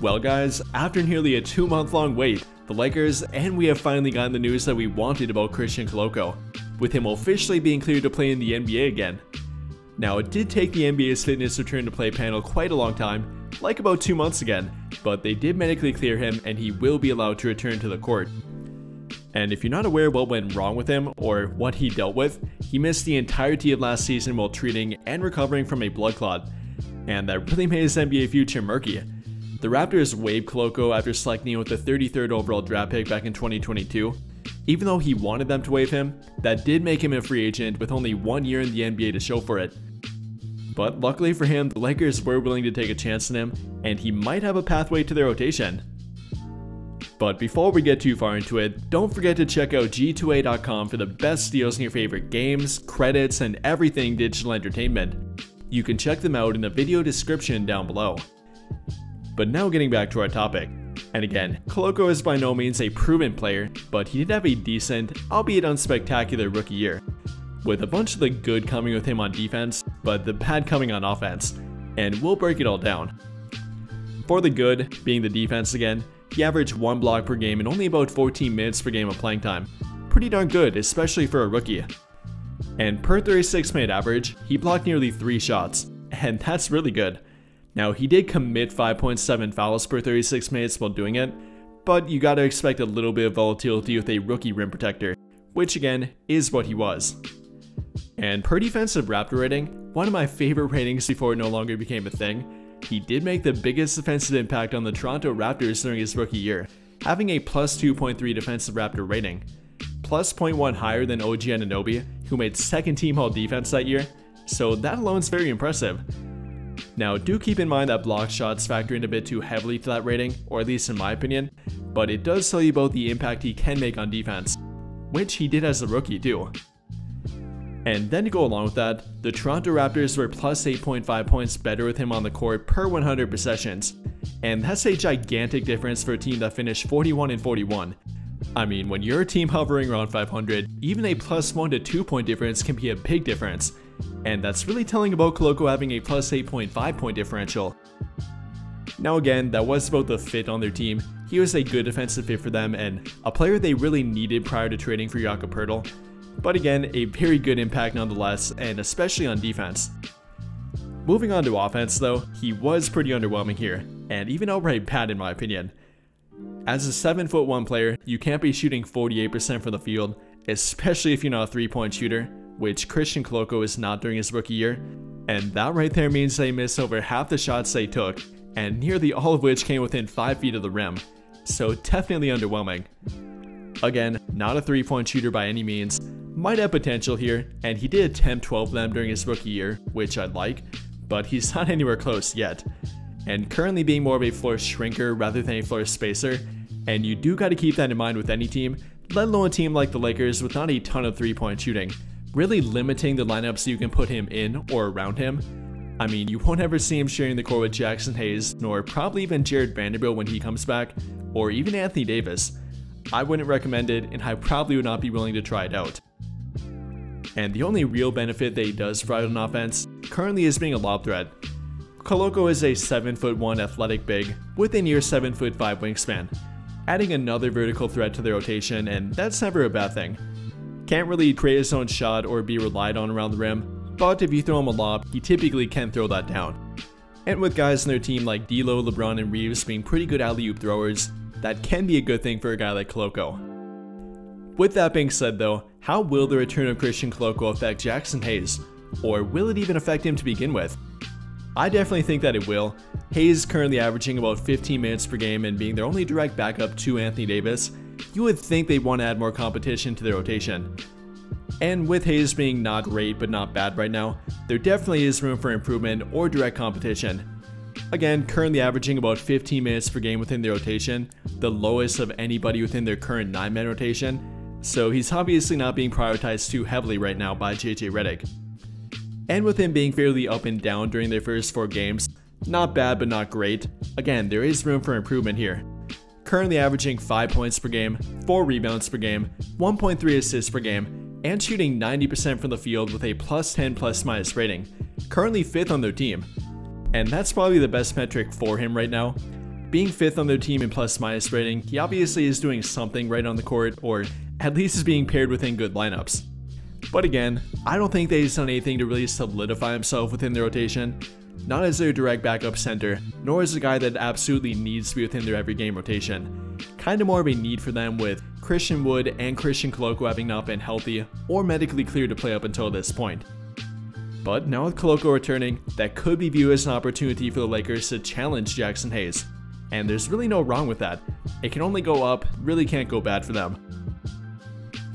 Well guys, after nearly a 2-month-long wait, the Lakers and we have finally gotten the news that we wanted about Christian Koloko, with him officially being cleared to play in the NBA again. Now it did take the NBA's fitness return to play panel quite a long time, like about 2 months again, but they did medically clear him and he will be allowed to return to the court. And if you're not aware what went wrong with him or what he dealt with, he missed the entirety of last season while treating and recovering from a blood clot, and that really made his NBA future murky. The Raptors waived Koloko after selecting him with the 33rd overall draft pick back in 2022. Even though he wanted them to waive him, that did make him a free agent with only 1 year in the NBA to show for it. But luckily for him, the Lakers were willing to take a chance on him, and he might have a pathway to their rotation. But before we get too far into it, don't forget to check out g2a.com for the best deals in your favorite games, credits, and everything digital entertainment. You can check them out in the video description down below. But now getting back to our topic. And again, Koloko is by no means a proven player, but he did have a decent, albeit unspectacular rookie year, with a bunch of the good coming with him on defense, but the bad coming on offense, and we'll break it all down. For the good, being the defense again, he averaged 1 block per game and only about 14 minutes per game of playing time. Pretty darn good, especially for a rookie. And per 36-minute average, he blocked nearly 3 shots, and that's really good. Now, he did commit 5.7 fouls per 36 minutes while doing it, but you gotta expect a little bit of volatility with a rookie rim protector, which again, is what he was. And per defensive Raptor rating, one of my favorite ratings before it no longer became a thing, he did make the biggest defensive impact on the Toronto Raptors during his rookie year, having a plus 2.3 defensive Raptor rating, plus 0.1 higher than OG Anunoby, who made second team all defense that year, so that alone is very impressive. Now, do keep in mind that block shots factor in a bit too heavily to that rating, or at least in my opinion, but it does tell you about the impact he can make on defense, which he did as a rookie too. And then to go along with that, the Toronto Raptors were plus 8.5 points better with him on the court per 100 possessions, and that's a gigantic difference for a team that finished 41-41. I mean, when you're a team hovering around 500, even a plus 1 to 2 point difference can be a big difference. And that's really telling about Koloko having a plus 8.5 point differential. Now again, that was about the fit on their team. He was a good defensive fit for them and a player they really needed prior to trading for Jakob Poeltl. But again, a very good impact nonetheless, and especially on defense. Moving on to offense though, he was pretty underwhelming here, and even outright bad in my opinion. As a 7'1" player, you can't be shooting 48% from the field, especially if you're not a 3-point shooter, which Christian Koloko is not during his rookie year, and that right there means they missed over half the shots they took, and nearly all of which came within 5 feet of the rim, so definitely underwhelming. Again, not a 3-point shooter by any means, might have potential here, and he did attempt 12 of them during his rookie year, which I'd like, but he's not anywhere close yet, and currently being more of a floor shrinker rather than a floor spacer, and you do gotta keep that in mind with any team, let alone a team like the Lakers with not a ton of 3-point shooting, really limiting the lineups you can put him in or around him. I mean, you won't ever see him sharing the court with Jackson Hayes, nor probably even Jared Vanderbilt when he comes back, or even Anthony Davis. I wouldn't recommend it, and I probably would not be willing to try it out. And the only real benefit that he does provide on offense currently is being a lob threat. Koloko is a 7'1" athletic big with a near 7'5" wingspan, adding another vertical threat to the rotation, and that's never a bad thing. Can't really create his own shot or be relied on around the rim, but if you throw him a lob, he typically can throw that down. And with guys in their team like D'Lo, LeBron, and Reeves being pretty good alley-oop throwers, that can be a good thing for a guy like Koloko. With that being said though, how will the return of Christian Koloko affect Jackson Hayes? Or will it even affect him to begin with? I definitely think that it will. Hayes is currently averaging about 15 minutes per game and being their only direct backup to Anthony Davis. You would think they'd want to add more competition to their rotation. And with Hayes being not great but not bad right now, there definitely is room for improvement or direct competition. Again, currently averaging about 15 minutes per game within their rotation, the lowest of anybody within their current 9-man rotation, so he's obviously not being prioritized too heavily right now by JJ Redick. And with him being fairly up and down during their first 4 games, not bad but not great, again there is room for improvement here. Currently averaging 5 points per game, 4 rebounds per game, 1.3 assists per game, and shooting 90% from the field with a plus 10 plus minus rating, currently 5th on their team. And that's probably the best metric for him right now. Being 5th on their team in plus-minus rating, he obviously is doing something right on the court, or at least is being paired within good lineups. But again, I don't think that he's done anything to really solidify himself within the rotation, not as their direct backup center, nor as a guy that absolutely needs to be within their every game rotation. Kinda more of a need for them with Christian Wood and Christian Koloko having not been healthy or medically cleared to play up until this point. But now with Koloko returning, that could be viewed as an opportunity for the Lakers to challenge Jackson Hayes. And there's really no wrong with that. It can only go up, really can't go bad for them.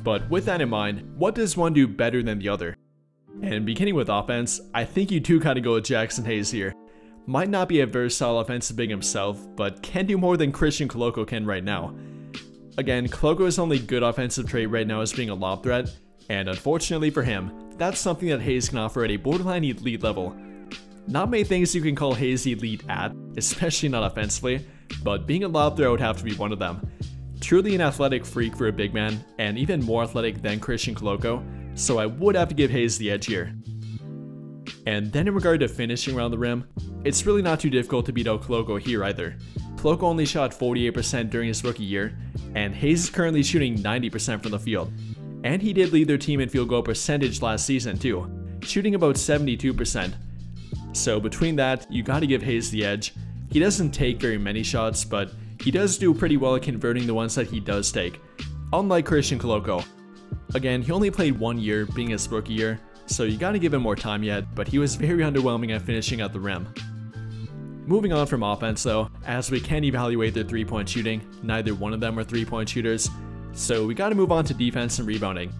But with that in mind, what does one do better than the other? And beginning with offense, I think you do gotta go with Jackson Hayes here. Might not be a versatile offensive big himself, but can do more than Christian Koloko can right now. Again, Koloko's only good offensive trait right now is being a lob threat, and unfortunately for him, that's something that Hayes can offer at a borderline elite level. Not many things you can call Hayes elite at, especially not offensively, but being a lob threat would have to be one of them. Truly an athletic freak for a big man, and even more athletic than Christian Koloko, so I would have to give Hayes the edge here. And then in regard to finishing around the rim, it's really not too difficult to beat out Koloko here either. Koloko only shot 48% during his rookie year, and Hayes is currently shooting 90% from the field. And he did lead their team in field goal percentage last season too, shooting about 72%. So between that, you gotta give Hayes the edge. He doesn't take very many shots, but he does do pretty well at converting the ones that he does take, unlike Christian Koloko. Again, he only played 1 year, being his rookie year, so you gotta give him more time yet, but he was very underwhelming at finishing at the rim. Moving on from offense though, as we can evaluate their 3-point shooting, neither one of them are 3-point shooters, so we gotta move on to defense and rebounding.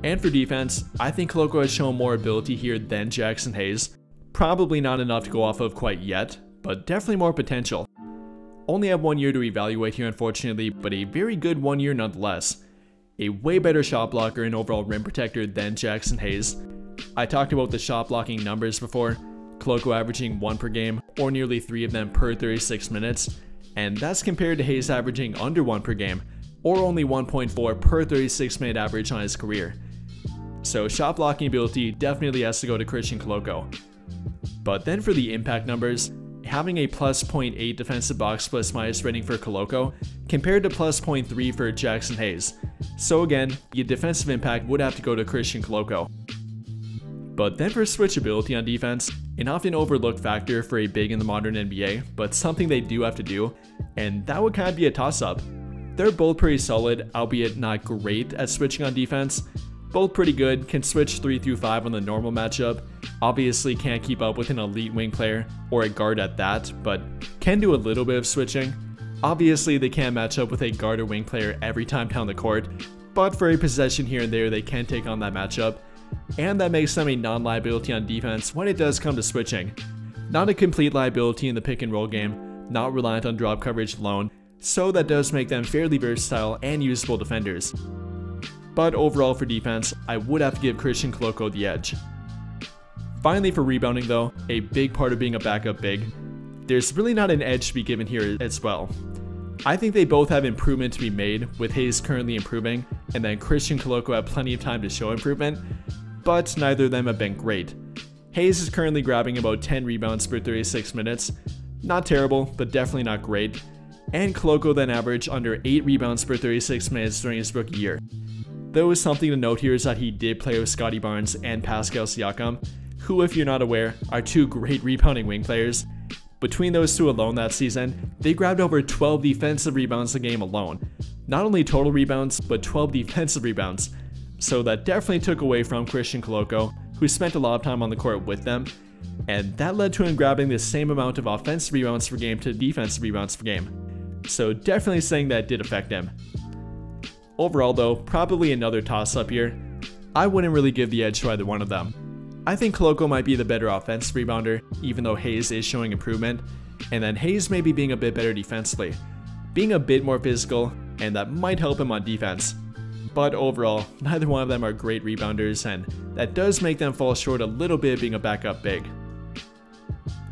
And for defense, I think Koloko has shown more ability here than Jackson Hayes. Probably not enough to go off of quite yet, but definitely more potential. Only have 1 year to evaluate here unfortunately, but a very good 1 year nonetheless. A way better shot blocker and overall rim protector than Jackson Hayes. I talked about the shot blocking numbers before, Koloko averaging 1 per game, or nearly 3 of them per 36 minutes, and that's compared to Hayes averaging under 1 per game, or only 1.4 per 36 minute average on his career. So shot blocking ability definitely has to go to Christian Koloko. But then for the impact numbers, having a plus 0.8 defensive box plus minus rating for Koloko compared to plus 0.3 for Jackson Hayes. So again, the defensive impact would have to go to Christian Koloko. But then for switchability on defense, an often overlooked factor for a big in the modern NBA, but something they do have to do, and that would kind of be a toss-up. They're both pretty solid, albeit not great at switching on defense. Both pretty good, can switch 3 through 5 on the normal matchup. Obviously can't keep up with an elite wing player, or a guard at that, but can do a little bit of switching. Obviously they can't match up with a guard or wing player every time down the court, but for a possession here and there they can take on that matchup. And that makes them a non-liability on defense when it does come to switching. Not a complete liability in the pick and roll game, not reliant on drop coverage alone, so that does make them fairly versatile and usable defenders. But overall for defense, I would have to give Christian Koloko the edge. Finally for rebounding though, a big part of being a backup big, there's really not an edge to be given here as well. I think they both have improvement to be made, with Hayes currently improving, and then Christian Koloko had plenty of time to show improvement, but neither of them have been great. Hayes is currently grabbing about 10 rebounds per 36 minutes, not terrible, but definitely not great, and Koloko then averaged under 8 rebounds per 36 minutes during his rookie year. Though something to note here is that he did play with Scottie Barnes and Pascal Siakam, who, if you're not aware, are 2 great rebounding wing players. Between those 2 alone that season, they grabbed over 12 defensive rebounds a game alone. Not only total rebounds, but 12 defensive rebounds. So that definitely took away from Christian Koloko, who spent a lot of time on the court with them, and that led to him grabbing the same amount of offensive rebounds per game to defensive rebounds per game. So definitely saying that did affect him. Overall though, probably another toss-up here. I wouldn't really give the edge to either one of them. I think Koloko might be the better offensive rebounder, even though Hayes is showing improvement, and then Hayes may be being a bit better defensively, being a bit more physical, and that might help him on defense. But overall, neither one of them are great rebounders, and that does make them fall short a little bit of being a backup big.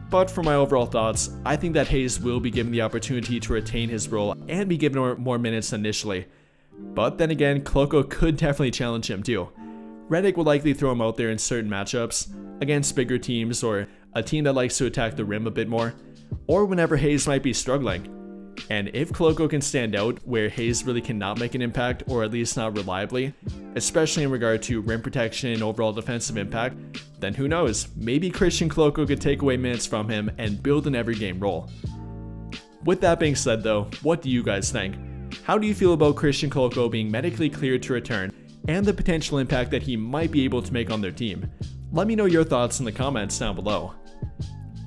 But for my overall thoughts, I think that Hayes will be given the opportunity to retain his role and be given more minutes initially. But then again, Koloko could definitely challenge him too. Redick will likely throw him out there in certain matchups, against bigger teams or a team that likes to attack the rim a bit more. or whenever Hayes might be struggling. And if Koloko can stand out where Hayes really cannot make an impact, or at least not reliably, especially in regard to rim protection and overall defensive impact, then who knows, maybe Christian Koloko could take away minutes from him and build an every game role. With that being said though, what do you guys think? How do you feel about Christian Koloko being medically cleared to return, and the potential impact that he might be able to make on their team? Let me know your thoughts in the comments down below.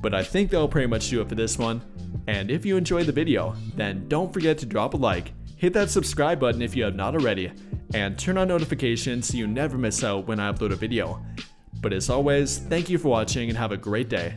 But I think that'll pretty much do it for this one, and if you enjoyed the video, then don't forget to drop a like, hit that subscribe button if you have not already, and turn on notifications so you never miss out when I upload a video. But as always, thank you for watching and have a great day.